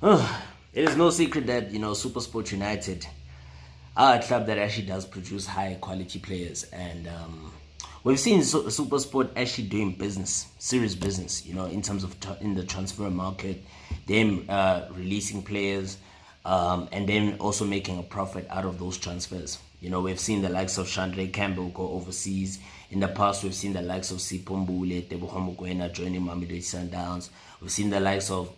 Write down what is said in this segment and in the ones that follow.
It is no secret that, SuperSport United are a club that actually does produce high quality players. And we've seen SuperSport actually doing business, serious business, in terms of in the transfer market, them releasing players, and then also making a profit out of those transfers. We've seen the likes of Chandre Campbell go overseas. In the past, we've seen the likes of Sipho Mbule, Teboho Mokoena joining Mamelodi Sundowns. We've seen the likes of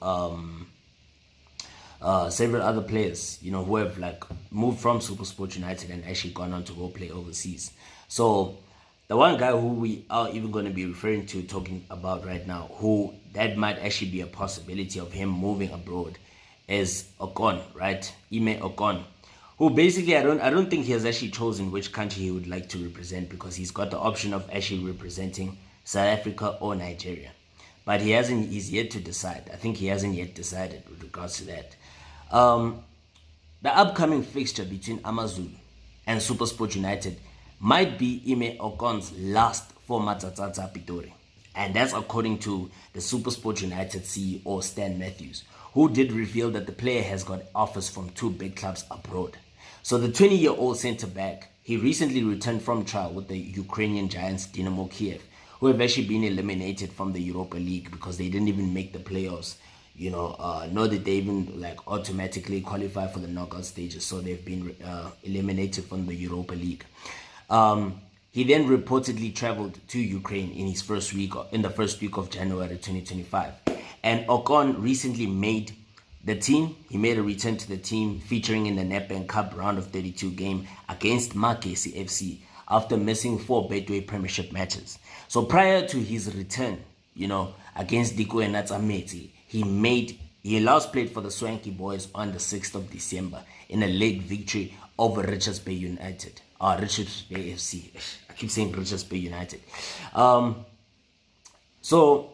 several other players, who have moved from SuperSport United and actually gone on to go play overseas. So the one guy who we are even going to be referring to, talking about right now, who that might actually be a possibility of him moving abroad, is Ocon, right? Ime Ocon, who basically I don't think he has actually chosen which country he would like to represent, because he's got the option of actually representing South Africa or Nigeria. But he's yet to decide. I think he hasn't yet decided with regards to that. The upcoming fixture between Amazulu and SuperSport United might be Ime Ocon's last for Matsatsa Pitori. And that's according to the SuperSport United CEO Stan Matthews, who did reveal that the player has got offers from two big clubs abroad. So the 20-year-old centre-back, he recently returned from trial with the Ukrainian giants Dynamo Kiev, who have actually been eliminated from the Europa League because they didn't even make the playoffs. Nor did they even automatically qualify for the knockout stages, so they've been eliminated from the Europa League. He then reportedly traveled to Ukraine in the first week of January 2025. And Ocon recently made the team. He made a return to the team, featuring in the Nedbank Cup round of 32 game against Makesi FC after missing 4 Betway Premiership matches. So prior to his return, against Diko and Natsameti, he last played for the Swanky Boys on the 6th of December in a late victory over Richards Bay United. Richards Bay FC. I keep saying Richards Bay United. So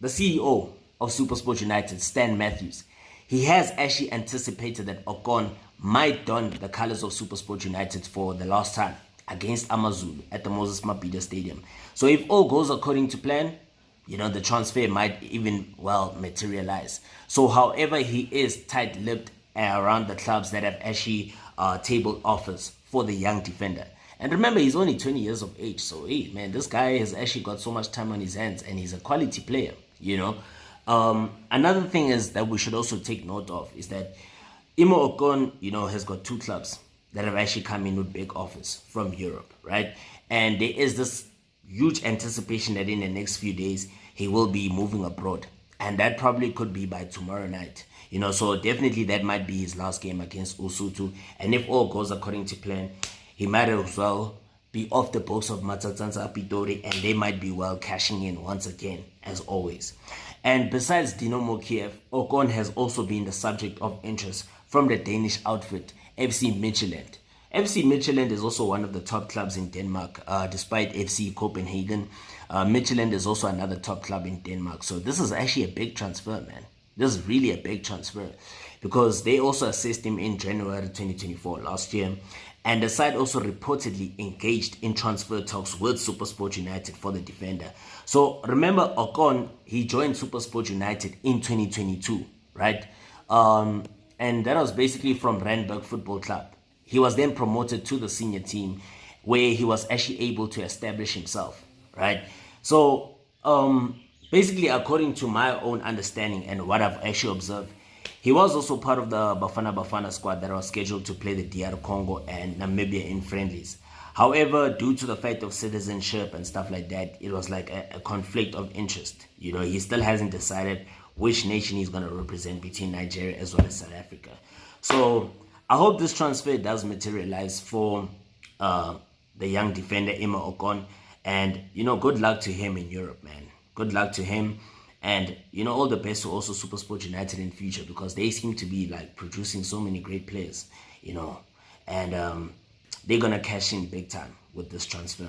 the CEO of SuperSport United, Stan Matthews, he has actually anticipated that Ocon might don the colours of SuperSport United for the last time against Amazulu at the Moses Mabhida Stadium. So if all goes according to plan, the transfer might even materialize. So however, he is tight-lipped around the clubs that have actually tabled offers for the young defender. And remember, he's only 20 years of age. So, hey, man, this guy has actually got so much time on his hands, and he's a quality player, Another thing is that we should also take note of is that Ime Ocon, has got two clubs that have actually come in with big offers from Europe, right? And there is this huge anticipation that in the next few days he will be moving abroad, and that probably could be by tomorrow night. So definitely that might be his last game against Usutu, and if all goes according to plan, he might as well be off the books of Matsatsa Pitori, and they might be cashing in once again, as always. And besides Dynamo Kiev, Ocon has also been the subject of interest from the Danish outfit FC Midtjylland. FC Midtjylland is also one of the top clubs in Denmark, despite FC Copenhagen. Midtjylland is also another top club in Denmark. So this is actually a big transfer, man. This is really a big transfer, because they also assessed him in January 2024, last year. And the side also reportedly engaged in transfer talks with SuperSport United for the defender. So remember, Ocon, he joined SuperSport United in 2022, right? And that was basically from Randburg Football Club. He was then promoted to the senior team, where he was actually able to establish himself, right? So basically, according to my own understanding and what I've actually observed, he was also part of the Bafana squad that was scheduled to play the DR Congo and Namibia in friendlies. However, due to the fact of citizenship and stuff like that, it was like a conflict of interest. He still hasn't decided which nation he's going to represent between Nigeria as well as South Africa. So I hope this transfer does materialize for the young defender Ime Ocon, and good luck to him in Europe, man. Good luck to him, and all the best to also SuperSport United in future, because they seem to be producing so many great players, and they're gonna cash in big time with this transfer.